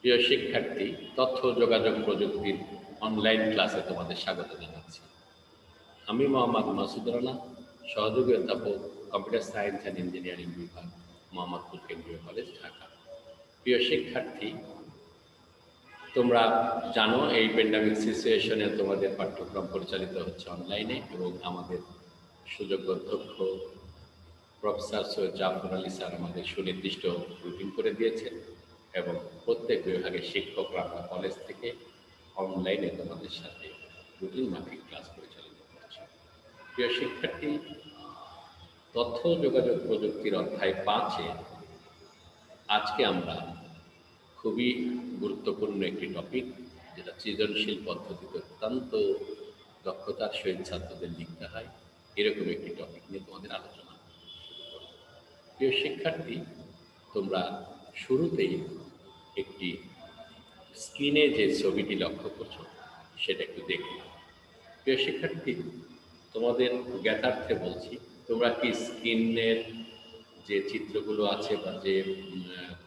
প্রিয় শিক্ষার্থী, তথ্য ও যোগাযোগ প্রযুক্তির অনলাইন ক্লাসে তোমাদের স্বাগত জানাচ্ছি। আমি মোহাম্মদ মাসুদুর রানা, সহযোগী অধ্যাপক, কম্পিউটার সায়েন্স অ্যান্ড ইঞ্জিনিয়ারিং বিভাগ, মোহাম্মদপুর কেন্দ্রীয় কলেজ, ঢাকা। প্রিয় শিক্ষার্থী, তোমরা জানো এই প্যান্ডামিক সিচুয়েশনে তোমাদের পাঠ্যক্রম পরিচালিত হচ্ছে অনলাইনে, এবং আমাদের সুযোগ্য অধ্যক্ষ প্রফেসর সৈয়দ জাফর আলী স্যার আমাদের সুনির্দিষ্ট রুটিন করে দিয়েছেন, এবং প্রত্যেক বিভাগের শিক্ষকরা আমরা কলেজ থেকে অনলাইনে তোমাদের সাথে রুটিন মাফিক ক্লাস পরিচালিত করছি। প্রিয় শিক্ষার্থী, তথ্য যোগাযোগ প্রযুক্তির অধ্যায় 5-এ আজকে আমরা খুবই গুরুত্বপূর্ণ একটি টপিক, যেটা সৃজনশীল পদ্ধতিতে অত্যন্ত দক্ষতার সহিত ছাত্রদের লিখতে হয়, এরকম একটি টপিক নিয়ে তোমাদের আলোচনা শুরু করব। প্রিয় শিক্ষার্থী, তোমরা শুরুতেই একটি স্ক্রিনে যে ছবিটি লক্ষ্য করছো সেটা একটু দেখো। প্রিয় শিক্ষার্থী, তোমাদের জ্ঞাতার্থে বলছি, তোমরা কি স্ক্রিনের যে চিত্রগুলো আছে বা যে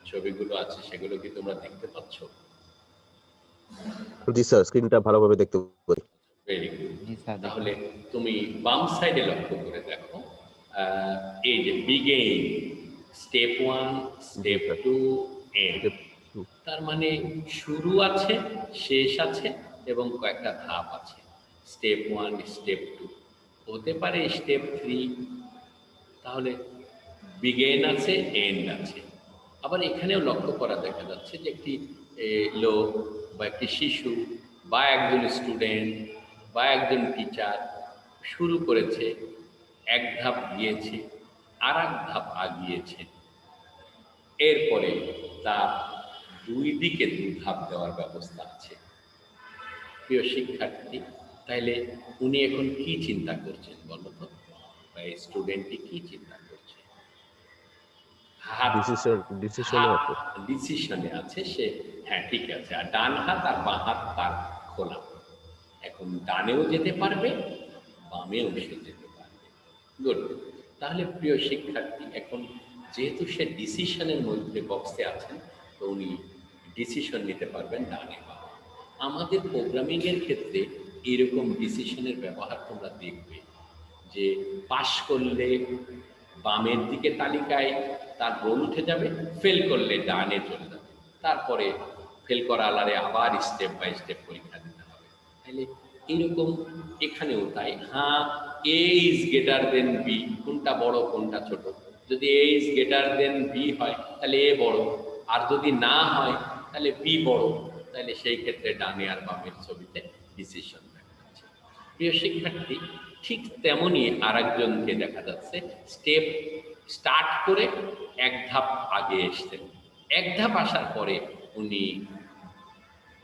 ছবিগুলো আছে সেগুলো কি তোমরা দেখতে পাচ্ছ? জি স্যার, স্ক্রিনটা ভালোভাবে দেখতে পারি। Very good. তাহলে তুমি বাম সাইডে লক্ষ্য করে দেখো, এই যে বিগেইন, স্টেপ 1, স্টেপ 2, এন্ড। তার মানে শুরু আছে, শেষ আছে এবং কয়েকটা ধাপ আছে। স্টেপ 1, স্টেপ 2, হতে পারে স্টেপ 3। তাহলে বিগেইন আছে, এন্ড আছে। আবার এখানেও লক্ষ্য করা দেখা যাচ্ছে যে একটি লোক বা একটি শিশু বা একজন স্টুডেন্ট বা একজন টিচার শুরু করেছে, এক ধাপ গিয়েছে, আর এক ধাপ আগিয়েছে, এরপরে তার দুই দিকে দুই ধাপ দেওয়ার ব্যবস্থা আছে। প্রিয় শিক্ষার্থী, তাইলে উনি এখন কি চিন্তা করছেন বলো তো, বা এই স্টুডেন্টটি কি চিন্তা করছে? ডিসিশনে আছে সে। হ্যাঁ, ঠিক আছে। আর ডান হাত আর বাঁ হাত তার খোলা, এখন ডানেও যেতে পারবে, বামেও সে যেতে পারবে। গুড। তাহলে প্রিয় শিক্ষার্থী, এখন যেহেতু সে ডিসিশনের মধ্যে বক্সে আছেন, তো উনি ডিসিশন নিতে পারবেন ডানে বামে। আমাদের প্রোগ্রামিংয়ের ক্ষেত্রে এরকম ডিসিশনের ব্যবহার তোমরা দেখবে, যে পাস করলে বামের দিকে তালিকায় তার রোল উঠে যাবে, ফেল করলে ডানে চলে যাবে, তারপরে ফেল করা আলারে আবার স্টেপ বাই স্টেপ পরীক্ষা দিতে হবে। তাহলে এইরকম এখানেও তাই। হ্যাঁ, এ ইজ গ্রেটার দেন বি, কোনটা বড় কোনটা ছোট? যদি এ ইজ গ্রেটার দেন বি হয় তাহলে এ বড়, আর যদি না হয় তাহলে বি বড়। তাহলে সেই ক্ষেত্রে ডানে আর বামের ছবিতে ডিসিশন দেখা যাচ্ছে। প্রিয় শিক্ষার্থী, ঠিক তেমনই আর একজনকে দেখা যাচ্ছে স্টার্ট করে এক ধাপ আগে এসছেন। এক ধাপ আসার পরে উনি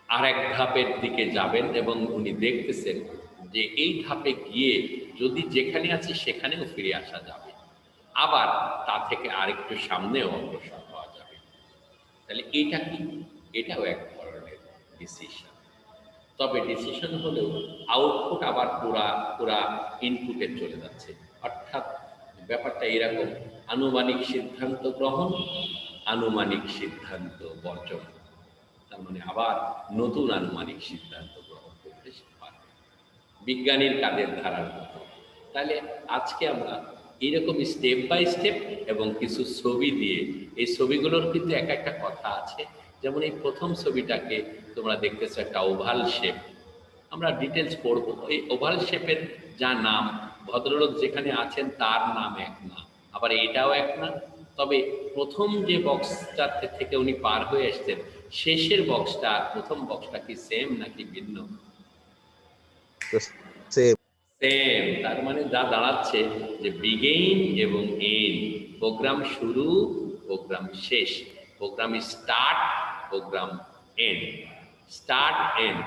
আর এক ধাপের দিকে যাবেন, এবং উনি দেখতেছেন যে এই ধাপে গিয়ে যদি যেখানে আছে সেখানেও ফিরে আসা যাবে, আবার তা থেকে আরেকটু সামনেও অগ্রসর হওয়া যাবে। তাহলে এইটা কি? এটাও এক ধরনের ডিসিশন। তবে ডিসিশন হলেও আউটপুট আবার পুরা ইনপুটে চলে যাচ্ছে। অর্থাৎ ব্যাপারটা এরকম, আনুমানিক সিদ্ধান্ত গ্রহণ, আনুমানিক সিদ্ধান্ত বর্জন। তার মানে আবার নতুন আনুমানিক সিদ্ধান্ত গ্রহণ করতে পারবে, বিজ্ঞানীর কাজের ধারার মতো। তাহলে আজকে আমরা এইরকম স্টেপ বাই স্টেপ এবং কিছু ছবি দিয়ে, এই ছবিগুলোর কিন্তু এক একটা কথা আছে। যেমন এই প্রথম ছবিটাকে তোমরা দেখতেছো একটা ওভাল শেপ, আমরা ডিটেলস পড়ব। এই ওভাল শেপের যা নাম, ভদ্রলোক যেখানে আছেন তার নাম এক না, আবার এটাও এক না। তবে প্রথম যে বক্সটা থেকে উনি পার হয়ে এসছেন, শেষের বক্সটা আর প্রথম বক্সটা কি সেম নাকি ভিন্ন? সেম। তার মানে যা দাঁড়াচ্ছে যে বিগেইন এবং এন্ড, প্রোগ্রাম শুরু, প্রোগ্রাম শেষ, program start, program end, start end.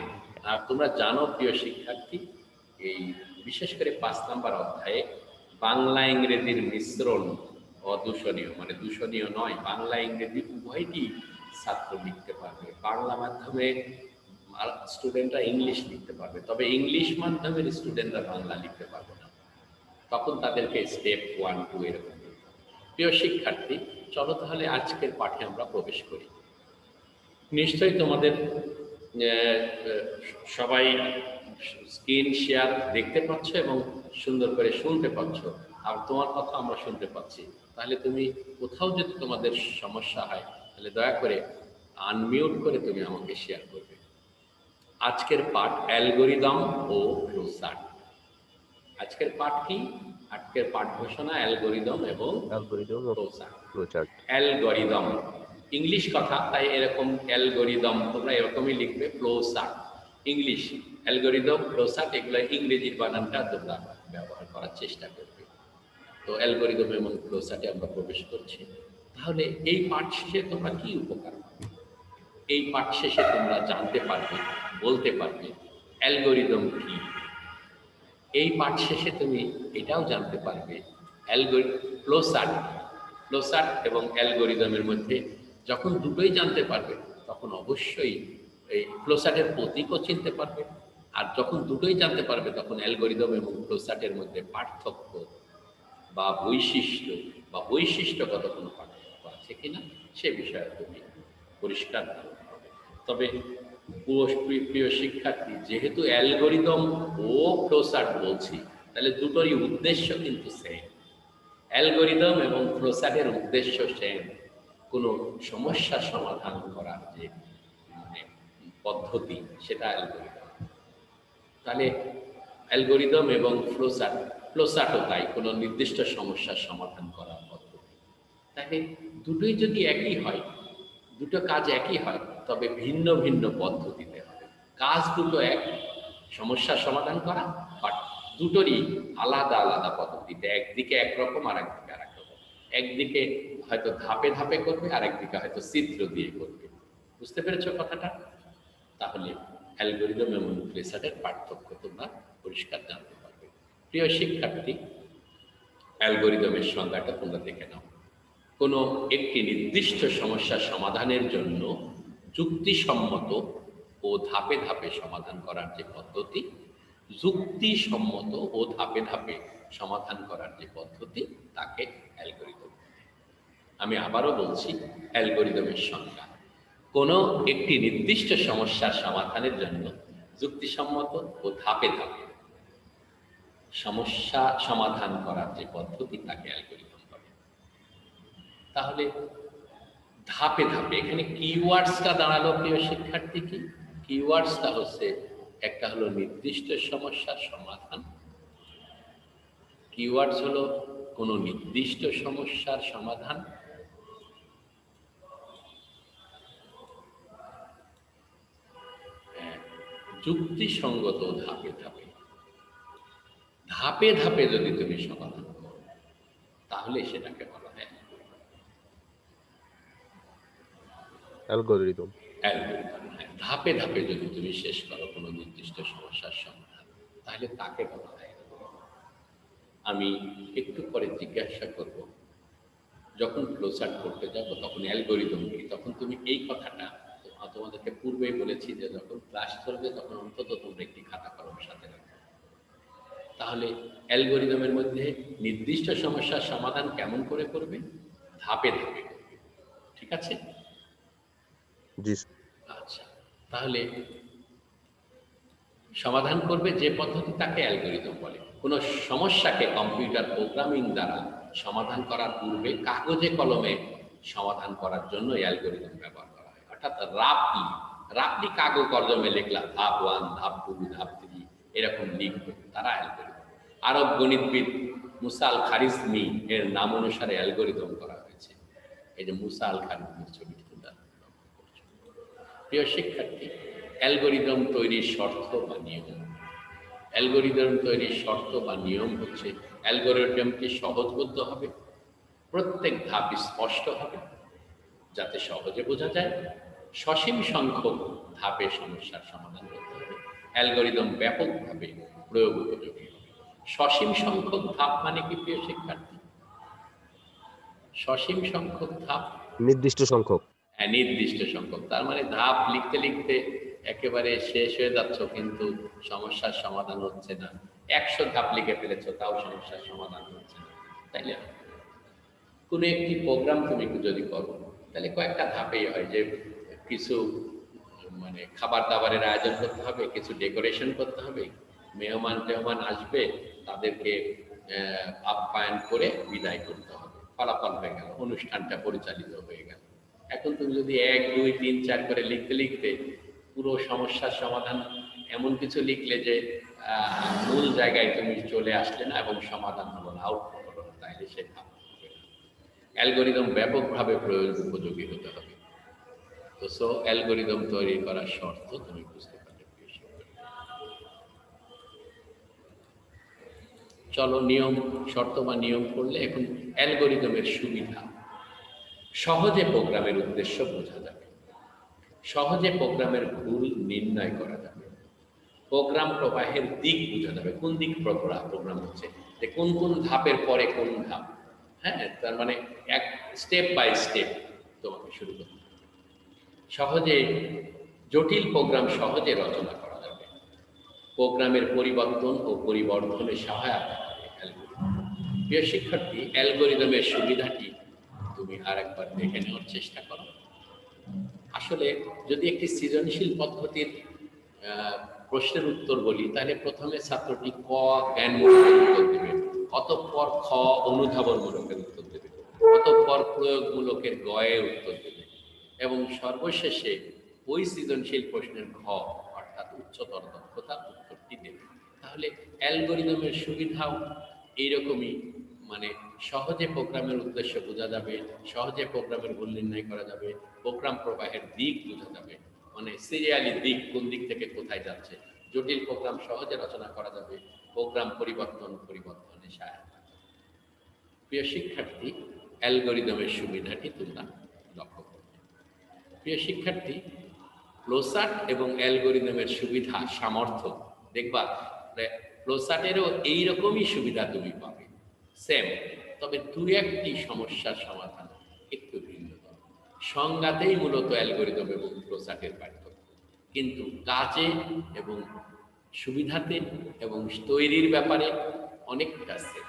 আর তোমরা জানো প্রিয় শিক্ষার্থী, এই বিশেষ করে 5 নম্বর অধ্যায়ে বাংলা ইংরেজির মিশ্রণ অদূষণীয়, মানে দূষণীয় নয়, বাংলা ইংরেজি উভয়টি ছাত্র লিখতে পারবে। বাংলা মাধ্যমে স্টুডেন্টরা ইংলিশ লিখতে পারবে, তবে ইংলিশ মাধ্যমের স্টুডেন্টরা বাংলা লিখতে পারবে না। তখন তাদেরকে স্টেপ 1, 2 এরকম। প্রিয় শিক্ষার্থী, চলো তাহলে আজকের পাঠে আমরা প্রবেশ করি। নিশ্চয়ই তোমাদের সবাই স্ক্রিন শেয়ার দেখতে পাচ্ছ এবং সুন্দর করে শুনতে পাচ্ছ, আর তোমার কথা আমরা শুনতে পাচ্ছি। তাহলে তুমি কোথাও যদি তোমাদের সমস্যা হয় তাহলে দয়া করে আনমিউট করে তুমি আমাকে শেয়ার করবে। আজকের পাঠ অ্যালগরিদম ও ফ্লোচার্ট। আজকের পাঠ কি? আজকের পাঠ ঘোষণা অ্যালগরিদম এবং অ্যালগরিদম ও ফ্লোচার্ট। ফ্লোচার্ট। অ্যালগরিদম ইংলিশ কথা, তাই এরকম অ্যালগরিদম তোমরা এরকমই লিখবে। ফ্লোচার্ট ইংলিশ, অ্যালগরিদম ফ্লোচার্ট এগুলো ইংরেজির বানানটা তোমরা ব্যবহার করার চেষ্টা করবে। তো অ্যালগরিদম এবং ফ্লোচার্টে আমরা প্রবেশ করছি। তাহলে এই পাঠ শেষে তোমরা কি উপকার পাবে? এই পাঠ শেষে তোমরা জানতে পারবে, বলতে পারবে অ্যালগরিদম কি। এই পাঠ শেষে তুমি এটাও জানতে পারবে ফ্লোচার্ট এবং অ্যালগরিদমের মধ্যে যখন দুটোই জানতে পারবে তখন অবশ্যই এই ফ্লোচার্টের প্রতীকও চিনতে পারবে। আর যখন দুটোই জানতে পারবে তখন অ্যালগরিদম এবং ফ্লোচার্টের মধ্যে পার্থক্য বা বৈশিষ্ট্যগত কোনো পার্থক্য আছে কিনা সে বিষয়ে তুমি পরিষ্কার ধারণা হবে। তবে প্রিয় শিক্ষার্থী, যেহেতু অ্যালগরিদম ও ফ্লোচার্ট বলছি, তাহলে দুটোরই উদ্দেশ্য কিন্তু সেম। অ্যালগরিদম এবং ফ্লোচার্টের উদ্দেশ্য সেম, কোনো সমস্যা সমাধান করার যে মানে পদ্ধতি, সেটা অ্যালগরিদম। তাহলে অ্যালগরিদম এবং ফ্লোচার্টও তাই, কোনো নির্দিষ্ট সমস্যার সমাধান করার পদ্ধতি। তাহলে দুটোই যদি একই হয়, দুটো কাজ একই হয়, তবে ভিন্ন ভিন্ন পদ্ধতিতে হবে। কাজ দুটো এক, সমস্যার সমাধান করা, বাট দুটোরই আলাদা আলাদা পদ্ধতিতে। একদিকে একরকম আর একদিকে আর একরকম। একদিকে হয়তো ধাপে ধাপে করবে, আর একদিকে হয়তো চিত্র দিয়ে করবে। বুঝতে পেরেছ কথাটা? তাহলে অ্যালগরিদম এবং ফ্লোচার্টের পার্থক্য তোমরা পরিষ্কার জানতে পারবে। প্রিয় শিক্ষার্থী, অ্যালগরিদমের সংজ্ঞাটা তোমরা দেখে নাও। কোনো একটি নির্দিষ্ট সমস্যার সমাধানের জন্য যুক্তিসম্মত ও ধাপে ধাপে সমাধান করার যে পদ্ধতি, যুক্তিসম্মত ও ধাপে ধাপে সমাধান করার যে পদ্ধতি, তাকে অ্যালগরিদম। আমি আবারও বলছি, অ্যালগরিদমের সংজ্ঞা: কোনো একটি নির্দিষ্ট সমস্যার সমাধানের জন্য যুক্তিসম্মত ও ধাপে ধাপে সমস্যা সমাধান করার যে পদ্ধতি, তাকে অ্যালগরিদম বলে। তাহলে ধাপে ধাপে এখানে কিওয়ার্ডসটা দাঁড়ালো প্রিয় শিক্ষার্থী কি? কিওয়ার্ডসটা হচ্ছে, একটা হলো নির্দিষ্ট সমস্যার সমাধান, কিওয়ার্ডস হলো কোনো নির্দিষ্ট সমস্যার সমাধান, যুক্তিসঙ্গত ধাপে ধাপে। ধাপে ধাপে যদি তুমি সমাধান করো তাহলে সেটাকে বলা হয় অ্যালগরিদম। অ্যালগরিদম। ধাপে ধাপে যদি তুমি শেষ করো কোনো নির্দিষ্ট সমস্যার সমাধান, তাহলে তাকে বলা হয় অ্যালগরিদম। আমি একটু পরে জিজ্ঞাসা করব, যখন ফ্লোচার্ট করতে যাবো তখন অ্যালগরিদম কি, তখন তুমি এই কথাটা, তোমাদেরকে পূর্বেই বলেছি যে যখন ক্লাস চলবে তখন অন্তত তোমরা একটি খাতা কলম সাথে রাখবে। তাহলে অ্যালগরিদমের মধ্যে নির্দিষ্ট সমস্যার সমাধান কেমন করে করবে? ধাপে ধাপে করবে। ঠিক আছে? জি। আচ্ছা, তাহলে সমাধান করবে যে পদ্ধতি, তাকে অ্যালগরিদম বলে। কোনো সমস্যাকে কম্পিউটার প্রোগ্রামিং দ্বারা সমাধান করার পূর্বে কাগজে কলমে সমাধান করার জন্য অ্যালগরিদম ব্যবহার করা হয়। অর্থাৎ রাফলি কাগজ কলমে লিখলা, ধাপ 1, ধাপ 2, ধাপ 3 এরকম লিখবে, তারা অ্যালগরিদম। আরব গণিতবিদ মুসা আল খারিজমি এর নাম অনুসারে অ্যালগরিদম করা হয়েছে। এই যে মুসা আল খারিজমির ছবিটি তোমরা লক্ষ্য করছো। প্রিয় শিক্ষার্থী, অ্যালগরিদম তৈরির শর্ত বা নিয়ম। অ্যালগরিদম তৈরির শর্ত বা নিয়ম হচ্ছে, অ্যালগরিদমটি সহজবোধ্য হবে, প্রত্যেক ধাপ স্পষ্ট হবে যাতে সহজে বোঝা যায়, সসীম সংখ্যক ধাপে সমস্যার সমাধান করতে হবে, অ্যালগরিদম ব্যাপকভাবে প্রয়োগ উপযোগী হবে। সসীম সংখ্যক ধাপ মানে কি প্রিয় শিক্ষার্থী? সসীম সংখ্যক ধাপ, নির্দিষ্ট সংখ্যক। হ্যাঁ, নির্দিষ্ট সংখ্যক। তার মানে ধাপ লিখতে লিখতে একেবারে শেষ হয়ে যাচ্ছ, কিন্তু সমস্যার সমাধান হচ্ছে না। 100 ধাপ লিখে ফেলেছ, তাও সমস্যার সমাধান হচ্ছে না। তাইলে কোনো একটি প্রোগ্রাম তুমি যদি করো, তাহলে কয়েকটা ধাপেই হয়, যে কিছু মানে খাবার দাবারের আয়োজন করতে হবে, কিছু ডেকোরেশন করতে হবে, মেহমান টেহমান আসবে, তাদেরকে আপ্যায়ন করে বিদায় করতে হবে। ফলাফল হয়ে গেল, অনুষ্ঠানটা পরিচালিত হয়ে গেল। এখন তুমি যদি 1, 2, 3, 4 করে লিখতে লিখতে পুরো সমস্যার সমাধান এমন কিছু লিখলে যে মূল জায়গায় তুমি চলে আসলে না এবং সমাধান হলো না, আউটপুট হলো না, তাইলে সেটা অ্যালগোরিদম ব্যাপকভাবে প্রয়োগ উপযোগী হতে হবে। তো সো অ্যালগোরিদম তৈরি করার শর্ত তুমি বুঝতে পারলে। চলো নিয়ম, শর্ত বা নিয়ম করলে এখন অ্যালগোরিদমের সুবিধা। সহজে প্রোগ্রামের উদ্দেশ্য বোঝা যাবে, সহজে প্রোগ্রামের ভুল নির্ণয় করা যাবে, প্রোগ্রাম প্রবাহের দিক বোঝা যাবে, কোন দিক প্রোগ্রাম হচ্ছে, যে কোন কোন ধাপের পরে কোন ধাপ। হ্যাঁ, তার মানে এক স্টেপ বাই স্টেপ তোমাকে শুরু করতে হবে। সহজে জটিল প্রোগ্রাম সহজে রচনা করা যাবে, প্রোগ্রামের পরিবর্তন ও পরিবর্ধনে সহায়তা করে অ্যালগোরিদম। প্রিয় শিক্ষার্থী, অ্যালগোরিদমের সুবিধাটি তুমি আর একবার দেখে নেওয়ার চেষ্টা করো। আসলে যদি একটি সৃজনশীল পদ্ধতির প্রশ্নের উত্তর বলি, তাহলে প্রথমে ছাত্রটি ক জ্ঞানমূলকের উত্তর দেবে, অতঃপর খ অনুধাবনমূলকের উত্তর দেবে, অতঃপর প্রয়োগমূলকের গয়ের উত্তর দেবে এবং সর্বশেষে ওই সৃজনশীল প্রশ্নের ঘ অর্থাৎ উচ্চতর দক্ষতার উত্তরটি দেবে। তাহলে অ্যালগোরিদমের সুবিধাও এইরকমই, মানে সহজে প্রোগ্রামের উদ্দেশ্য বোঝা যাবে, সহজে প্রোগ্রামের ভুল নির্ণয় করা যাবে, প্রোগ্রাম প্রবাহের দিক বোঝা যাবে, মানে সিরিয়ালি দিক কোন দিক থেকে কোথায় যাচ্ছে, জটিল প্রোগ্রাম সহজে রচনা করা যাবে, প্রোগ্রাম পরিবর্তনে সহায়তা। প্রিয় শিক্ষার্থী, অ্যালগোরিদমের সুবিধাটি তোমরা লক্ষ্য করবে। প্রিয় শিক্ষার্থী, ফ্লোচার্ট এবং অ্যালগোরিদমের সুবিধা সামর্থ্য দেখবা, ফ্লোচার্টেরও এইরকমই সুবিধা তুমি পাবে সেম, তবে দু একটি সমস্যার সমাধান একটু ভিন্নতর। সংজ্ঞাতেই মূলত অ্যালগোরিদম এবং ফ্লোচার্টের পার্থক্য, কিন্তু কাজে এবং সুবিধাতে এবং তৈরির ব্যাপারে অনেকটা সেম।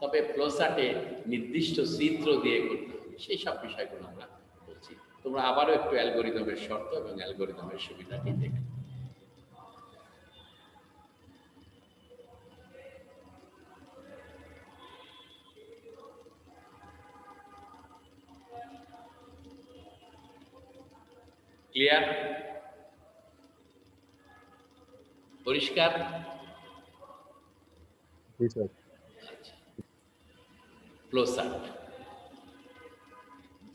তবে ফ্লোচার্টে নির্দিষ্ট চিত্র দিয়ে করতে হবে, সেই সব বিষয়গুলো আমরা বলছি। তোমরা আবারও একটু অ্যালগোরিদমের শর্ত এবং অ্যালগোরিদমের সুবিধাটি দেখো। ক্লিয়ার? পরিষ্কার? জি স্যার। ফ্লোচার্ট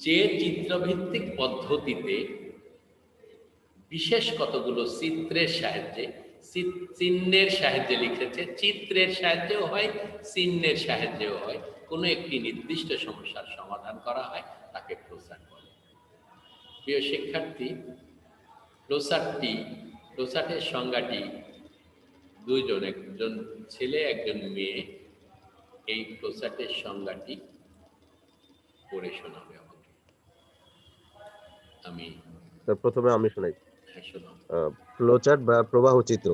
যে চিত্রভিত্তিক পদ্ধতিতে বিশেষ কতগুলো চিত্রের সাহায্যে, চিহ্নের সাহায্যে লিখেছে, চিত্রের সাহায্যেও হয়, চিহ্নের সাহায্যেও হয়, কোনো একটি নির্দিষ্ট সমস্যার সমাধান করা হয়, তাকে ফ্লোচার্ট বলে। প্রিয় শিক্ষার্থী, ফ্লোচার্টের সংজ্ঞাটি দুইজন, একজন ছেলে একজন মেয়ে, এই ফ্লোচার্টের সংজ্ঞাটি পড়ে শোনাবে আমাকে। আমি প্রথমে আমি শোনাই। শোনাব। ফ্লোচার্ট বা প্রবাহ চিত্র,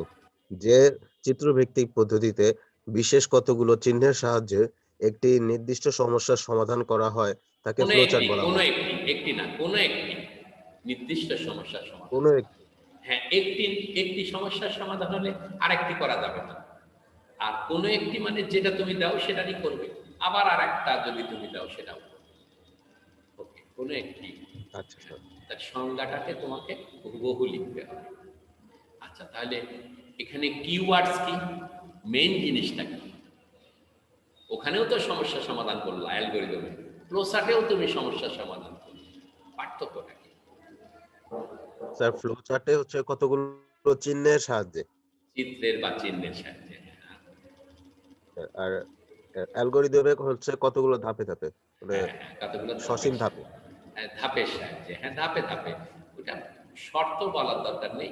যে চিত্রভিত্তিক পদ্ধতিতে বিশেষ কতগুলো চিহ্নের সাহায্যে একটি নির্দিষ্ট সমস্যার সমাধান করা হয় তাকে ফ্লোচার্ট বলা হয়। কোনো একটি নির্দিষ্ট সমস্যার সমাধান। কোনো একটি, হ্যাঁ, একটি সমস্যার সমাধান হলে আরেকটি করা যাবে না। আর কোনো একটি মানে যেটা তুমি দাও সেটাই করবে, আবার আরেকটা যদি তুমি দাও সেটাও করবে। ওকে, কোনো একটি। আচ্ছা স্যার। তার সংজ্ঞাটাকে তোমাকে হুবহু লিখতে হবে। আচ্ছা, তাহলে এখানে কিওয়ার্ডস কি, মেইন জিনিসটা কি? ওখানেও তো সমস্যার সমাধান করলো অ্যালগোরিদমে, ফ্লোচার্টেও তুমি সমস্যার সমাধান করলে, পার্থক্যটা কি? স্যার ফ্লোচার্টে হচ্ছে কতগুলো চিহ্নের সাহায্যে, চিত্রের বা চিহ্নের সাহায্যে। আর অ্যালগোরিদমে হচ্ছে কতগুলো ধাপে ধাপে, মানে কতগুলো সসীম ধাপে। ধাপের সাহায্যে, হ্যাঁ ধাপে ধাপে। ওটা শর্ত বলার দরকার নেই,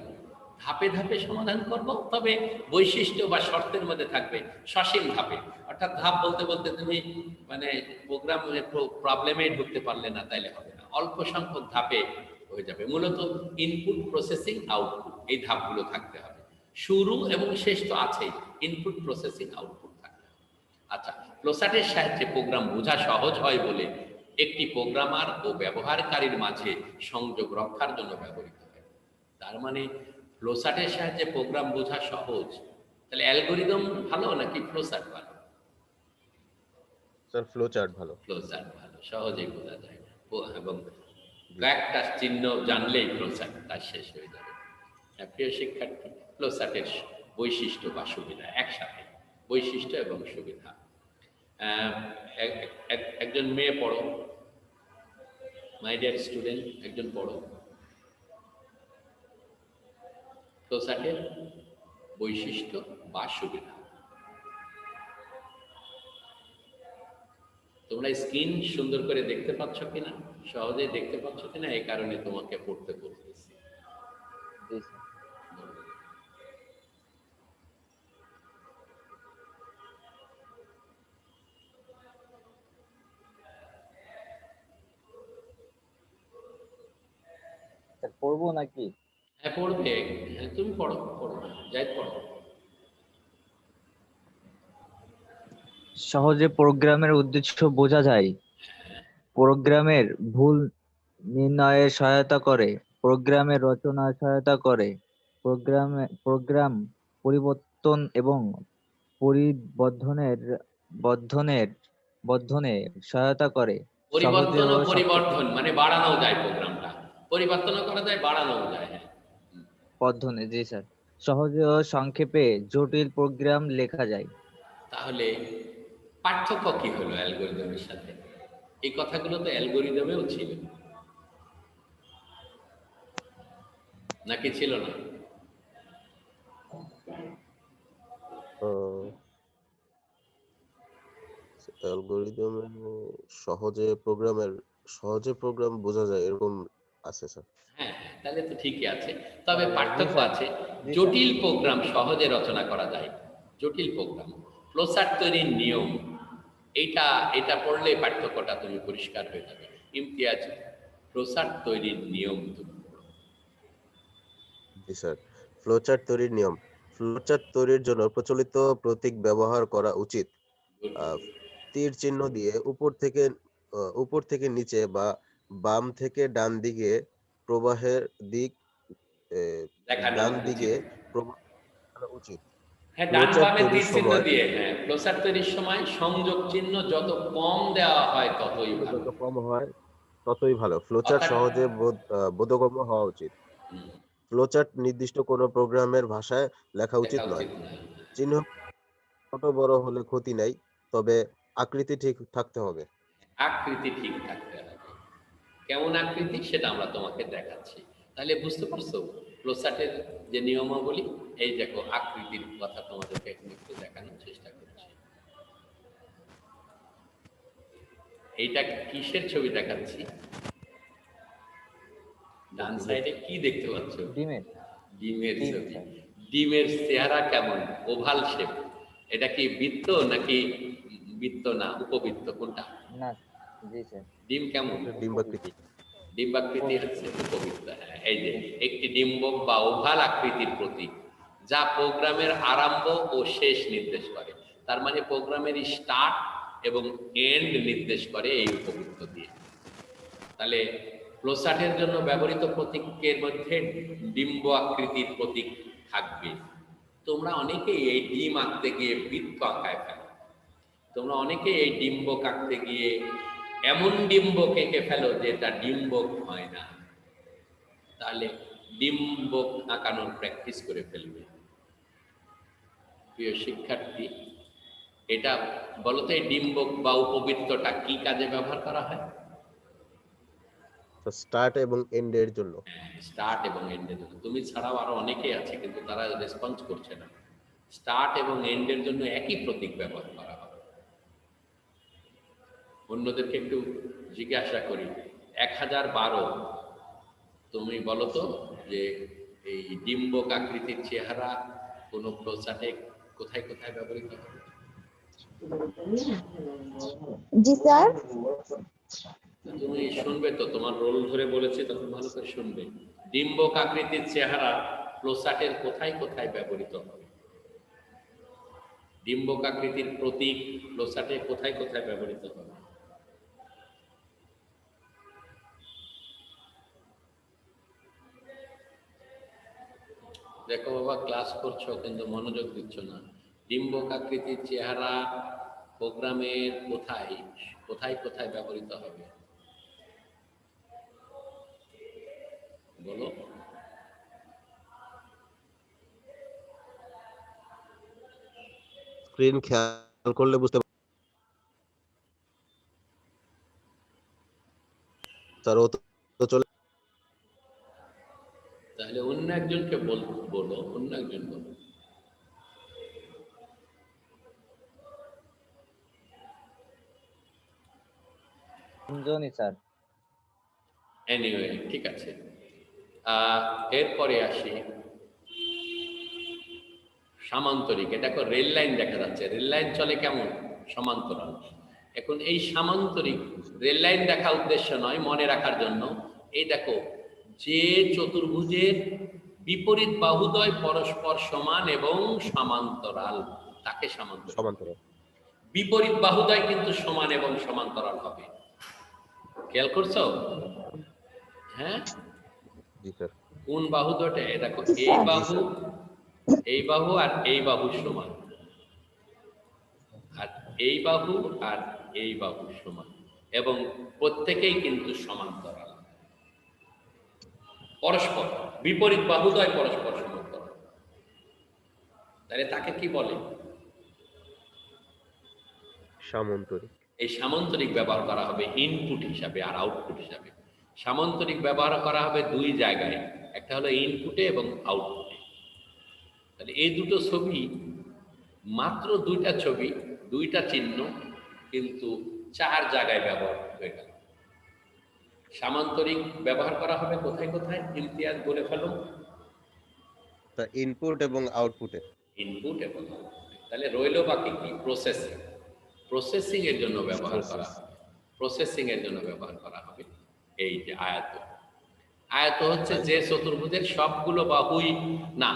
ধাপে ধাপে সমাধান করব, তবে বৈশিষ্ট্য বা শর্তের মধ্যে থাকবে সসীম ধাপে। অর্থাৎ ধাপ বলতে বলতে তুমি মানে প্রবলেমে ঢুকতে পারলে না, তাইলে হবে না, অল্প সংখ্যক ধাপে হয়ে যাবে। মূলত ইনপুট, প্রসেসিং, আউটপুট, এই ধাপগুলো থাকতে হবে। শুরু এবং শেষ তো আছেই, ইনপুট, প্রসেসিং, আউটপুট থাকতে হবে। আচ্ছা, ফ্লোচার্টের সাহায্যে প্রোগ্রাম বোঝা সহজ হয় বলে একটি প্রোগ্রামার ও ব্যবহারকারীর মাঝে সংযোগ রক্ষার জন্য ব্যবহৃত হয়। তার মানে ফ্লোচার্টের সাহায্যে প্রোগ্রাম বোঝা সহজ। তাহলে অ্যালগোরিদম ভালো নাকি ফ্লোচার্ট ভালো? স্যার ফ্লো চার্ট ভালো। ফ্লোচার্ট ভালো, সহজেই বোঝা যায় এবং জি স্যার। কয়েকটা চিহ্ন জানলেই ফ্লোচার্ট তার শেষ হয়ে যাবে। হ্যাঁ, প্রিয় শিক্ষার্থী, ফ্লোচার্টের বৈশিষ্ট্য বা সুবিধা একসাথে, বৈশিষ্ট্য এবং সুবিধা। আহ, একজন মেয়ে পড়ো, মাই ডিয়ার স্টুডেন্ট, একজন পড়ো ফ্লোচার্টের বৈশিষ্ট্য বা সুবিধা। তোমরা স্ক্রিন সুন্দর করে দেখতে পাচ্ছ কিনা, সহজে দেখতে পাচ্ছ কিনা, এই কারণে তোমাকে পড়তে বলতেছি। জি স্যার। স্যার পড়বো নাকি? হ্যাঁ পড়বে, হ্যাঁ তুমি পড়ো, পড়ো যাই পড়ো। সহজে প্রোগ্রামের উদ্দেশ্য বোঝা যায়, প্রোগ্রামের ভুল নির্ণয়ে সহায়তা করে, প্রোগ্রামের রচনায় সহায়তা করে, প্রোগ্রাম পরিবর্তন এবং পরিবর্ধনের বর্ধনের বর্ধনে সহায়তা করে, সহজে পরিবর্তন ও ও পরিবর্ধন মানে বাড়ানো যায় প্রোগ্রামটা, পরিবর্তনও করা যায়, বাড়ানোও যায়। হ্যাঁ, বর্ধনে, জি স্যার। সহজে ও সংক্ষেপে জটিল প্রোগ্রাম লেখা যায়। তাহলে পার্থক্য কি হলো অ্যালগোরিদমের সাথে? এই কথাগুলো তো অ্যালগোরিদমেও ছিল, নাকি ছিল না? অ্যালগোরিদমে সহজে প্রোগ্রাম বোঝা যায় এরকম আছে স্যার। হ্যাঁ হ্যাঁ, তাহলে তো ঠিকই আছে। তবে জি পার্থক্য স্যার। আছে, জি স্যার। জটিল প্রোগ্রাম সহজে রচনা করা যায়। জটিল প্রোগ্রাম, ফ্লোচার্ট তৈরির নিয়ম, এইটা এটা পড়লে পার্থক্যটা তুমি পরিষ্কার হয়ে যাবে। ইমতিয়াজ, ফ্লোচার্ট তৈরির নিয়ম তুমি পড়ো। জি স্যার। ফ্লোচার্ট তৈরির জন্য প্রচলিত প্রতীক ব্যবহার করা উচিত। আহ, তীর চিহ্ন দিয়ে উপর থেকে নিচে বা বাম থেকে ডান দিকে প্রবাহের দিক এ, দেখানো ডান উচিত। দিকে প্রবাহ করা উচিত। হ্যাঁ, ডান ফ্লোচার্ট বামে তৈরির তীর চিহ্ন সময় দিয়ে, হ্যাঁ ফ্লোচার্ট তৈরির সময় সংযোগ চিহ্ন যত কম দেওয়া হয় ততই ভালো। যত কম হয় ততই ভালো। ফ্লোচার্ট অর্থাৎ সহজে বোধগম্য হওয়া উচিত। ফ্লোচার্ট নির্দিষ্ট কোনো প্রোগ্রামের ভাষায় লেখা দেখা উচিত নয়। উচিত নয়। চিহ্ন ছোট বড় হলে ক্ষতি নাই, তবে আকৃতি ঠিক থাকতে হবে। আকৃতি ঠিক থাকতে হবে। কেমন আকৃতি সেটা আমরা তোমাকে দেখাচ্ছি। তাহলে বুঝতে পারছো ফ্লোচার্টের যে নিয়মাবলী? এই দেখো, আকৃতির কথা তোমাদেরকে এখন একটু দেখানোর চেষ্টা করছি। এইটা কিসের ছবি দেখাচ্ছি? ডান সাইডে কি দেখতে পাচ্ছ? ডিমের। ডিমের ডিম ছবি। স্যার। ডিমের চেহারা কেমন? Oval shape. এটা কি বৃত্ত নাকি বৃত্ত না উপবৃত্ত, কোনটা? না। জি স্যার। ডিম কেমন? এটা উপবৃত্ত। ডিম্বাকৃতি। ডিম্বাকৃতি হচ্ছে উপবৃত্ত। হ্যাঁ, এই যে একটি ডিম্বক বা ওভাল আকৃতির প্রতীক, যা প্রোগ্রামের আরম্ভ ও শেষ নির্দেশ করে। তার মানে প্রোগ্রামের স্টার্ট এবং এন্ড নির্দেশ করে এই উপবৃত্ত দিয়ে। তাহলে ফ্লোচার্টের জন্য ব্যবহৃত প্রতীকের মধ্যে ডিম্ব আকৃতির প্রতীক থাকবে। তোমরা অনেকেই এই ডিম আঁকতে গিয়ে বৃত্ত আঁকায় ফেলো। তোমরা অনেকেই এই ডিম্বক আঁকতে গিয়ে এমন ডিম্বক এঁকে ফেলো যেটা ডিম্বক হয় না। তাহলে ডিম্বক আঁকানোর প্র্যাকটিস করে ফেলবে। প্রিয় শিক্ষার্থী, এটা বলতো এই ডিম্বক বা উপবৃত্তটা কি কাজে ব্যবহার করা হয়? স্টার্ট এবং এন্ড এর জন্য। স্টার্ট এবং এন্ডের জন্য। তুমি ছাড়াও আরো অনেকেই আছে, কিন্তু তারা রেসপন্স করছে না। স্টার্ট এবং এন্ডের জন্য একই প্রতীক ব্যবহার করা হয়। অন্যদেরকে একটু জিজ্ঞাসা করি, 1012 তুমি বলো তো যে এই ডিম্বক আকৃতির চেহারা কোনো ফ্লোচার্টে কোথায় কোথায় ব্যবহৃত হবে? জি স্যার। তুমি শুনবে তো, তোমার রোল ধরে বলেছি, তখন ভালো করে শুনবে। ডিম্বক আকৃতির চেহারা ফ্লোচার্টের কোথায় কোথায় ব্যবহৃত হবে? ডিম্বক আকৃতির প্রতীক ফ্লোচার্টে কোথায় কোথায় ব্যবহৃত হবে? দেখো বাবা, ক্লাস করছো কিন্তু মনোযোগ দিচ্ছ না। ডিম্বকাকৃতির চেহারা প্রোগ্রামের কোথায় কোথায় কোথায় ব্যবহৃত হবে বলো? স্ক্রিন খেয়াল করলে বুঝতে স্যার ও তো চলে তাহলে অন্য একজনকে বলো, অন্য একজন বলো। তিনজনই স্যার। এনিওয়ে, ঠিক আছে। এরপরে আসি সামান্তরিক। দেখো রেল লাইন দেখা যাচ্ছে, রেল লাইন চলে কেমন? সমান্তরাল। এখন এই সামান্তরিক রেল লাইন দেখা উদ্দেশ্য নয়, মনে রাখার জন্য। এই দেখো, যে চতুর্ভুজের বিপরীত বাহুদ্বয় পরস্পর সমান এবং সমান্তরাল তাকে সামান্তরিক। সমান্তরাল। বিপরীত বাহুদ্বয় কিন্তু সমান এবং সমান্তরাল হবে। খেয়াল করছো? হ্যাঁ, জি স্যার। কোন বাহুদ্বয়টা? দেখো, জি, এই স্যার। বাহু, এই বাহু আর এই বাহু সমান, আর এই বাহু আর এই বাহু সমান, এবং প্রত্যেকেই কিন্তু সমান্তরাল। পরস্পর বিপরীত বাহুদ্বয় পরস্পর সমান্তরাল। তাহলে তাকে কি বলে? সামান্তরিক। এই সামান্তরিক ব্যবহার করা হবে ইনপুট হিসাবে আর আউটপুট হিসাবে। সামান্তরিক ব্যবহার করা হবে দুই জায়গায়, একটা হলো ইনপুটে এবং আউটপুটে। তাহলে এই দুটো ছবি, মাত্র দুইটা ছবি, দুইটা চিহ্ন, কিন্তু চার জায়গায় ব্যবহার হয়ে গেল। সামান্তরিক ব্যবহার করা হবে কোথায় কোথায়? ইমতিয়াজ বলে ফেলো। তা ইনপুট এবং আউটপুটে। ইনপুট এবং আউটপুটে। তাহলে রইল বাকি কি? প্রসেসিং। প্রসেসিং এর জন্য ব্যবহার করা হবে, প্রসেসিং এর জন্য ব্যবহার করা হবে এই যে আয়ত। আয়ত হচ্ছে যে চতুর্ভুজের সবগুলো বাহুই না,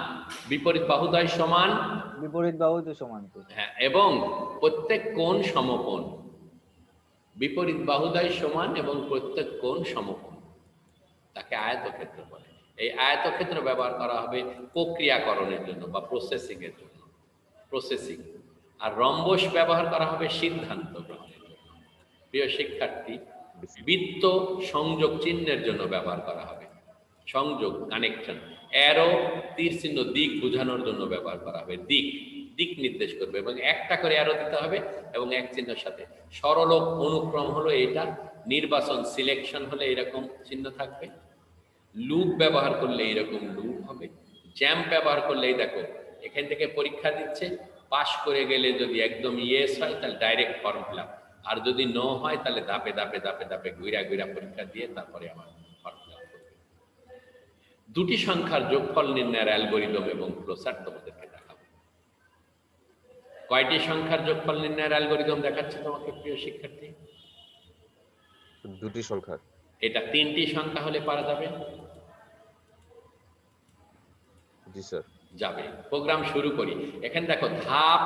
বিপরীত বাহুদ্বয় সমান, বিপরীত বাহু তো সমান তো। হ্যাঁ, এবং প্রত্যেক কোণ সমকোণ। বিপরীত বাহুদ্বয় সমান এবং প্রত্যেক কোণ সমকোণ, তাকে আয়তক্ষেত্র বলে। এই আয়তক্ষেত্র ব্যবহার করা হবে প্রক্রিয়াকরণের জন্য বা প্রসেসিং এর জন্য, প্রসেসিং। আর রম্বস ব্যবহার করা হবে সিদ্ধান্ত গ্রহণের জন্য। প্রিয় শিক্ষার্থী, বৃত্ত সংযোগ চিহ্নের জন্য ব্যবহার করা হবে, সংযোগ, কানেকশন। অ্যারো, তীর চিহ্ন, দিক বোঝানোর জন্য ব্যবহার করা হবে, দিক দিক নির্দেশ করবে, এবং একটা করে অ্যারো দিতে হবে এবং এক চিহ্নের সাথে। সরলক অনুক্রম হলো এটা, নির্বাচন সিলেকশন হলে এরকম চিহ্ন থাকবে, লুপ ব্যবহার করলে এরকম লুপ হবে, জ্যাম্প ব্যবহার করলে এই দেখো, এখান থেকে পরীক্ষা দিচ্ছে, পাশ করে গেলে যদি একদম ইয়েস হয় তাহলে ডাইরেক্ট ফর্ম ফিল আপ, আর যদি নো হয় তাহলে ধাপে ধাপে ধাপে ধাপে ঘুরা ঘুরা পরীক্ষা দিয়ে তারপরে আমার ফর্ম ফিল আপ করবে। দুটি সংখ্যার যোগফল নির্ণয়ের অ্যালগরিদম এবং ফ্লোচার্ট তোমাদেরকে দেখাবো। কয়টি সংখ্যার যোগফল নির্ণয়ের অ্যালগরিদম দেখাচ্ছে তোমাকে প্রিয় শিক্ষার্থী? দুটি সংখ্যার। এটা তিনটি সংখ্যা হলে পারা যাবে? জি স্যার। যাবে। প্রোগ্রাম শুরু করি। এখানে দেখো, ধাপ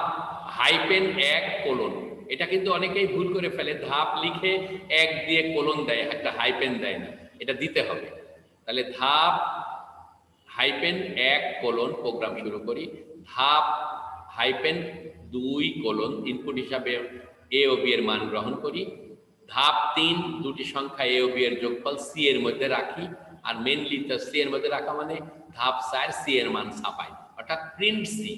হাইপেন 1 কোলন। এটা কিন্তু অনেকেই ভুল করে ফেলে, ধাপ লিখে 1 দিয়ে কোলন দেয়, একটা হাইপেন দেয় না, এটা দিতে হবে। তাহলে ধাপ হাইপেন 1 কোলন, প্রোগ্রাম শুরু করি। ধাপ হাইপেন 2 কোলন, ইনপুট হিসাবে এ ও বি এর মান গ্রহণ করি। ধাপ 3, দুটি সংখ্যা এ ও বি এর যোগফল সি এর মধ্যে রাখি, আর মেনলি তো সি এর মধ্যে রাখা মানে ধাপ 4 সি এর মান ছাপাই, অর্থাৎ প্রিন্ট সি।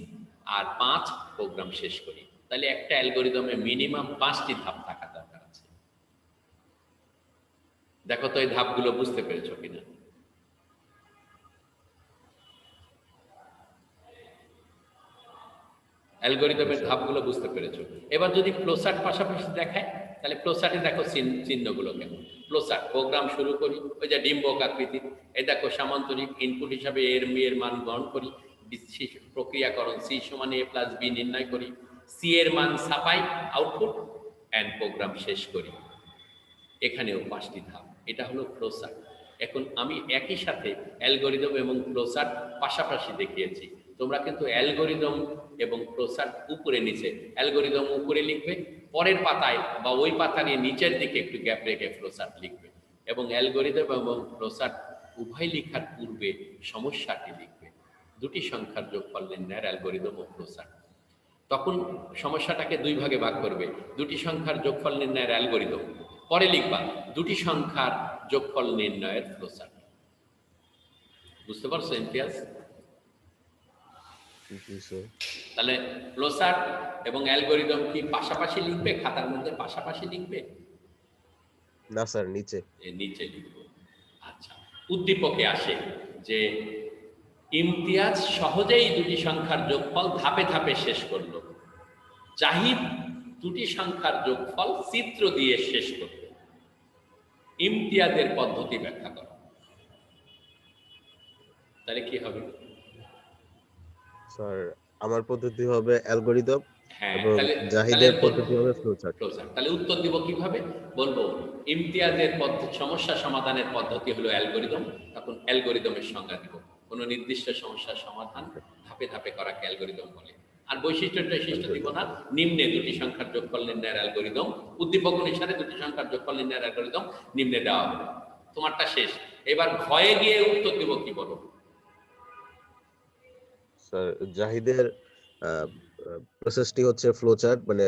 আর 5, প্রোগ্রাম শেষ করি। তাহলে একটা অ্যালগরিদমে মিনিমাম 5টি ধাপ থাকা দরকার আছে। দেখো তো এই ধাপগুলো বুঝতে পেরেছো কিনা? অ্যালগরিদমের ধাপগুলো বুঝতে পেরেছো? এবার যদি ফ্লোচার্ট পাশাপাশি দেখায়, তাহলে ফ্লোচার্টে দেখো চিহ্নগুলো কেমন। ফ্লোচার্ট, প্রোগ্রাম শুরু করি, ওই যে ডিম্বক আকৃতির, এই দেখো সামান্তরিক, ইনপুট হিসাবে এর মান গ্রহণ করি, প্রক্রিয়াকরণ সি সমান এ প্লাস বি নির্ণয় করি, সি এর মান ছাপাই, আউটপুট, অ্যান্ড প্রোগ্রাম শেষ করি। এখানেও 5টি ধাপ। এটা হলো ফ্লোচার্ট। এখন আমি একই সাথে অ্যালগরিদম এবং ফ্লোচার্ট পাশাপাশি দেখিয়েছি। তোমরা কিন্তু অ্যালগরিদম এবং ফ্লোচার্ট উপরে নিচে, অ্যালগরিদম উপরে লিখবে, পরের পাতায় বা ওই পাতার নিচের দিকে একটু গ্যাপ রেখে ফ্লোচার্ট লিখবে, এবং অ্যালগরিদম এবং ফ্লোচার্ট উভয় লেখার পূর্বে সমস্যাটি লিখবে। দুটি সংখ্যার যোগফল নির্ণয়ের অ্যালগরিদম ও ফ্লোচার্ট। তখন সমস্যাটাকে দুই ভাগে ভাগ করবে, দুটি সংখ্যার যোগফল নির্ণয়ের অ্যালগরিদম, পরে লিখবা দুটি সংখ্যার যোগফল নির্ণয়ের ফ্লোচার্ট। বুঝতে পারছো ইমতিয়াজ? জি স্যার। তাহলে ফ্লোচার্ট এবং অ্যালগরিদম কি পাশাপাশি লিখবে, খাতার মধ্যে পাশাপাশি লিখবে? না স্যার, নিচে। নিচে লিখব। আচ্ছা, উদ্দীপকে আসে যে ইমতিয়াজ সহজেই দুটি সংখ্যার যোগফল ধাপে ধাপে শেষ করলো, জাহিদ দুটি সংখ্যার যোগফল চিত্র দিয়ে শেষ করলো। ইমতিয়াজের পদ্ধতি ব্যাখ্যা করো। তাহলে কি হবে? স্যার আমার পদ্ধতি হবে অ্যালগরিদম হ্যাঁ, এবং তাহলে জাহিদের পদ্ধতি হবে ফ্লোচার্ট। তাহলে উত্তর দিব কিভাবে? বলবো ইমতিয়াজের সমস্যা সমাধানের পদ্ধতি হলো অ্যালগরিদম, তখন অ্যালগরিদমের সংজ্ঞা দিব। কোনো নির্দিষ্ট সমস্যার সমাধান ধাপে ধাপে করাকে অ্যালগরিদম বলে। আর বৈশিষ্ট্য দিব না, নিম্নে দুটি সংখ্যার যোগফল নির্ণয়ের অ্যালগরিদম, উদ্দীপক অনুসারে দুটি সংখ্যার যোগফল নির্ণয়ের অ্যালগরিদম নিম্নে দেওয়া হবে। তোমারটা শেষ। এবার ঘয়ে গিয়ে উত্তর দিব, কি বলো? স্যার জাহিদের প্রসেসটি হচ্ছে ফ্লোচার্ট, মানে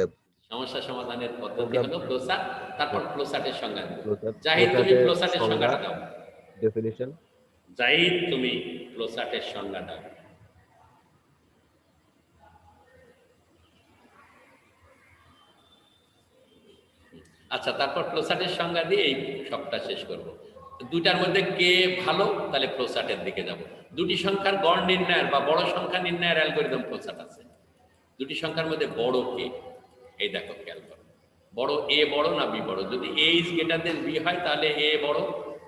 সমস্যা সমাধানের পদ্ধতি হলো ফ্লোচার্ট, তারপর ফ্লোচার্টের সংজ্ঞা দিব। ফ্লোচার্ট, জাহিদ তুমি ফ্লোচার্টের সংজ্ঞাটা দাও। ডেফিনিশন। জাহিদ তুমি ফ্লোচার্টের সংজ্ঞা দাও। আচ্ছা, তারপর ফ্লোচার্টের সংজ্ঞা দিয়ে এই সবটা শেষ করব। দুইটার মধ্যে কে ভালো, তাহলে ফ্লোচার্টের দিকে যাব। দুটি সংখ্যার গড় নির্ণয়ের বা বড় সংখ্যা নির্ণয়ের অ্যালগরিদম ফ্লোচার্ট আছে। দুটি সংখ্যার মধ্যে বড় কে, এই দেখো খেয়াল করো, বড় এ বড় না বি বড়? যদি এ ইজ গ্রেটার দেন বি হয় তাহলে এ বড়,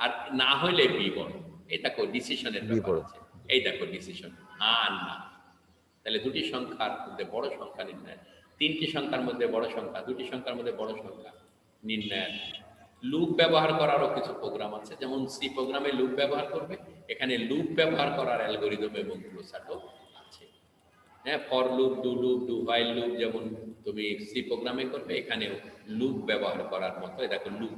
আর না হইলে বি বড়। এই দেখো ডিসিশনের ব্যাপার আছে, এই দেখো ডিসিশন আর না। তাহলে দুটি সংখ্যার মধ্যে বড় সংখ্যা নির্ণয়, তিনটি সংখ্যার মধ্যে বড় সংখ্যা, দুটি সংখ্যার মধ্যে বড় সংখ্যা নির্ণয়। লুপ ব্যবহার করারও কিছু প্রোগ্রাম আছে, যেমন সি প্রোগ্রামে লুপ ব্যবহার করবে, এখানে লুপ ব্যবহার করার অ্যালগরিদম এবং ফ্লোচার্টও আছে। হ্যাঁ, for loop, do loop, do while loop যেমন তুমি সি প্রোগ্রামে করবে, এখানেও লুপ ব্যবহার করার মতো দেখো লুপ,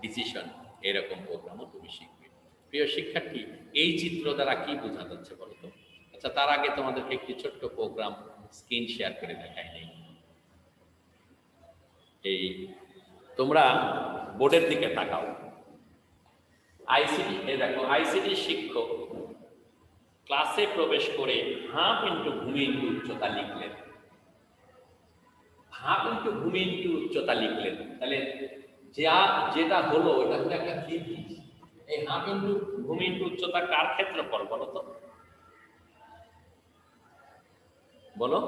ডিসিশন, এরকম প্রোগ্রামও তুমি শিখবে। প্রিয় শিক্ষার্থী, এই চিত্র দ্বারা কি বোঝা যাচ্ছে বলো তো? আচ্ছা, তার আগে তোমাদেরকে একটি ছোট্ট প্রোগ্রাম স্ক্রিন শেয়ার করে দেখাই নেই। এই তোমরা বোর্ডের দিকে তাকাও। আইসিটি, এই দেখো আইসিটি শিক্ষক ক্লাসে প্রবেশ করে হাফ ইন্টু ভূমি ইন্টু উচ্চতা লিখলেন। হাফ ইন্টু ভূমি ইন্টু উচ্চতা লিখলেন, তাহলে যেটা হলো এটা হলো একটা ত্রিভুজ। এই হাফ ইন্টু ভূমি ইন্টু উচ্চতা কার ক্ষেত্রফল বলো তো? বলো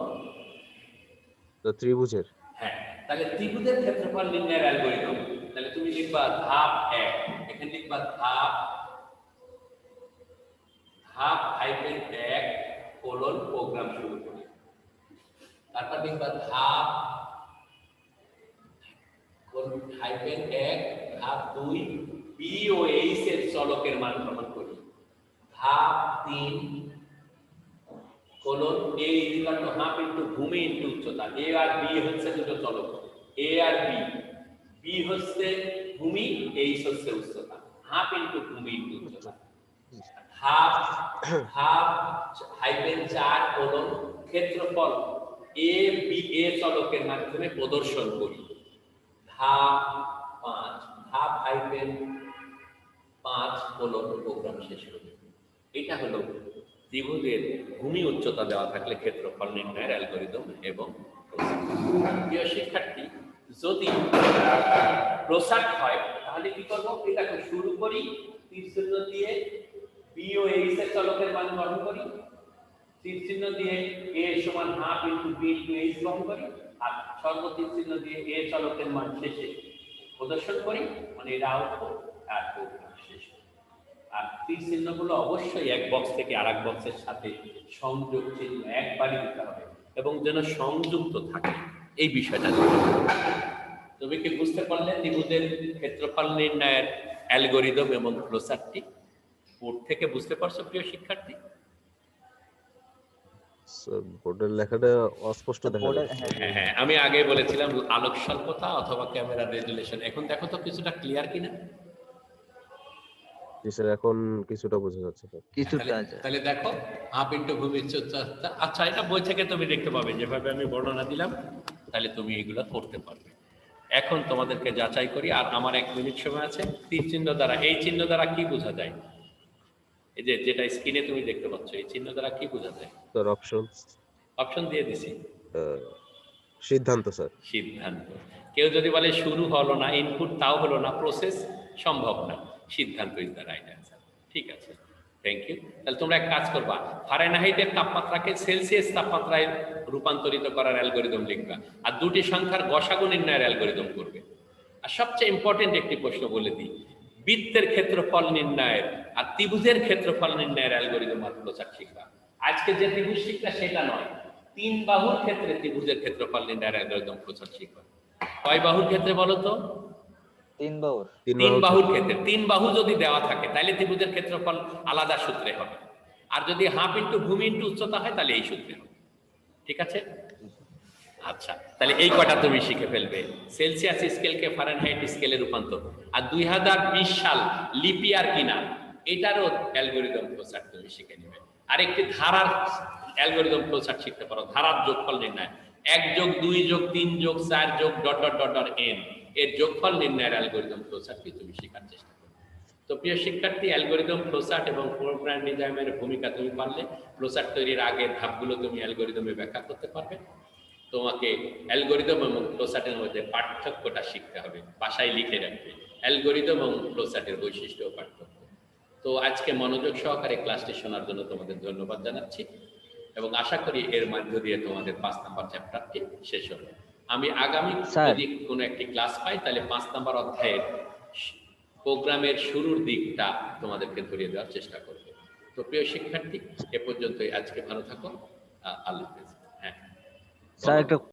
তো ত্রিভুজের। হ্যাঁ, তাহলে ত্রিভুজের ক্ষেত্রফল নির্ণয়ের অ্যালগরিদম। তাহলে তুমি লিখবা ধাপ 1, এখানে লিখবা ধাপ -1 কোলন প্রোগ্রাম শুরু করি। তারপর লিখবা ধাপ -1 ধাপ 2 বি ও এইচ এর চলকের মান প্রমাণ করি। ধাপ 3 colon A equal to half into ভূমি ইনটু উচ্চতা। এ আর বি হচ্ছে দুটো চলক, এ আর বি, বি হচ্ছে ভূমি, এইচ হচ্ছে উচ্চতা। হাফ ইনটু ভূমি ইনটু উচ্চতা। হাফ -4 কোলন ক্ষেত্রফল এ বি এ চলকের মাধ্যমে প্রদর্শন করি। ধাপ 5 কোলন প্রোগ্রাম শেষ করি। এটা হলো ত্রিভুজের ভূমি উচ্চতা দেওয়া থাকলে ক্ষেত্রফল নির্ণয়ের অ্যালগরিদম এবং প্রিয় শিক্ষার্থী, যদি প্রসার্ট হয় তাহলে কি করব? এটাকে শুরু করি তীর চিহ্ন দিয়ে, বি ও এইচ এর চলকের মান গ্রহণ করি, তীর চিহ্ন দিয়ে a সমান half into b into h গ্রহণ করি, আর সর্বতীর চিহ্ন দিয়ে a চলকের মান শেষে প্রদর্শন করি, মানে এটা আউটপুট আর প্রোগ্রাম শেষ। আর তীর চিহ্নগুলো অবশ্যই এক বক্স থেকে আরেক বক্সের সাথে সংযোগ চিহ্ন একবারই দিতে হবে এবং যেন সংযুক্ত থাকে, এই বিষয়টা। তুমি কি বুঝতে পারলে ত্রিভুজের ক্ষেত্রফল নির্ণয়ের অ্যালগরিদম এবং ফ্লোচার্টটি? বোর্ড থেকে বুঝতে পারছো প্রিয় শিক্ষার্থী? বোর্ডের লেখাটা অস্পষ্ট দেখা যাচ্ছে। হ্যাঁ হ্যাঁ, আমি আগে বলেছিলাম আলোক স্বল্পতা অথবা ক্যামেরা রেজুলেশন। এখন দেখো তো কিছুটা ক্লিয়ার কিনা? জি স্যার, এখন কিছুটা বোঝা যাচ্ছে স্যার। কিছুটা তাহলে আছে। তাহলে দেখো হাফ ইন্টু ভূমির উচ্চতা। আচ্ছা, এটা বই থেকে তুমি দেখতে পাবে, যেভাবে আমি বর্ণনা দিলাম, তাহলে তুমি এগুলো করতে পারবে। এখন তোমাদেরকে যাচাই করি, আর আমার 1 মিনিট সময় আছে। তীর চিহ্ন দ্বারা, এই চিহ্ন দ্বারা কি বোঝা যায়? এই যে যেটা স্ক্রিনে তুমি দেখতে পাচ্ছ, এই চিহ্ন দ্বারা কি বোঝা যায়? স্যার অপশনস, অপশন দিয়ে দিছি। সিদ্ধান্ত স্যার। সিদ্ধান্ত। কেউ যদি বলে শুরু হলো না, ইনপুট তাও হলো না, প্রসেস সম্ভব না, সিদ্ধান্ত ইজ দ্য রাইট অ্যান্সার। ঠিক আছে, থ্যাংক ইউ। তাহলে তোমরা এক কাজ করবা, ফারেনহাইটের তাপমাত্রাকে সেলসিয়াস তাপমাত্রায় রূপান্তরিত করার অ্যালগরিদম লিখবা, আর দুটি সংখ্যার গসাগু নির্ণয়ের অ্যালগরিদম করবে। আর সবচেয়ে ইম্পর্টেন্ট একটি প্রশ্ন বলে দিই, বৃত্তের ক্ষেত্রফল নির্ণয়ের আর ত্রিভুজের ক্ষেত্রফল নির্ণয়ের অ্যালগরিদম আর প্রচার শিখবা। আজকে যে ত্রিভুজ শিখবা সেটা নয়, 3 বাহুর ক্ষেত্রে ত্রিভুজের ক্ষেত্রফল নির্ণয়ের অ্যালগরিদম প্রচার শিখবা। কয় বাহুর ক্ষেত্রে বলো তো? 3 বাহুর। 3 বাহুর ক্ষেত্রে। 3 বাহু যদি দেওয়া থাকে তাহলে ত্রিভুজের ক্ষেত্রফল আলাদা সূত্রে হবে, আর যদি হাফ ইন্টু ভূমি ইন্টু উচ্চতা হয় তাহলে এই সূত্রে হবে। ঠিক আছে? আচ্ছা, তাহলে এই কটা তুমি শিখে ফেলবে, সেলসিয়াস স্কেলকে ফারেনহাইট স্কেলে রূপান্তর, আর 2020 সাল লিপ ইয়ার কিনা এটারও অ্যালগরিদম প্রচার তুমি শিখে নেবে। আর একটি ধারার অ্যালগরিদম প্রচার শিখতে পারো, ধারার যোগফল নির্ণয়, 1 যোগ 2 যোগ 3 যোগ 4 যোগ dot dot dot dot N এর যোগফল নির্ণয়ের অ্যালগরিদম প্রচারটি তুমি শেখার চেষ্টা করো। তো প্রিয় শিক্ষার্থী, অ্যালগরিদম ফ্লোচার্ট এবং প্রোগ্রাম ডিজাইনের ভূমিকা তুমি পারলে, ফ্লোচার্ট তৈরির আগের ধাপগুলো তুমি অ্যালগরিদমে ব্যাখ্যা করতে পারবে। তোমাকে অ্যালগরিদম এবং ফ্লোচার্টের মধ্যে পার্থক্যটা শিখতে হবে, বাসায় লিখে রাখবে, অ্যালগরিদম এবং ফ্লোচার্টের বৈশিষ্ট্য ও পার্থক্য। তো আজকে মনোযোগ সহকারে ক্লাসটি শোনার জন্য তোমাদের ধন্যবাদ জানাচ্ছি, এবং আশা করি এর মধ্য দিয়ে তোমাদের 5 নাম্বার চ্যাপ্টারটি শেষ হবে। আমি আগামী স্যার। যদি কোনো একটি ক্লাস পাই তাহলে 5 নাম্বার অধ্যায়ের প্রোগ্রামের শুরুর দিকটা তোমাদেরকে ধরিয়ে দেওয়ার চেষ্টা করব। তো প্রিয় শিক্ষার্থী, এ পর্যন্তই আজকে, ভালো থাকো, আল্লাহ হাফেজ। হ্যাঁ স্যার একটা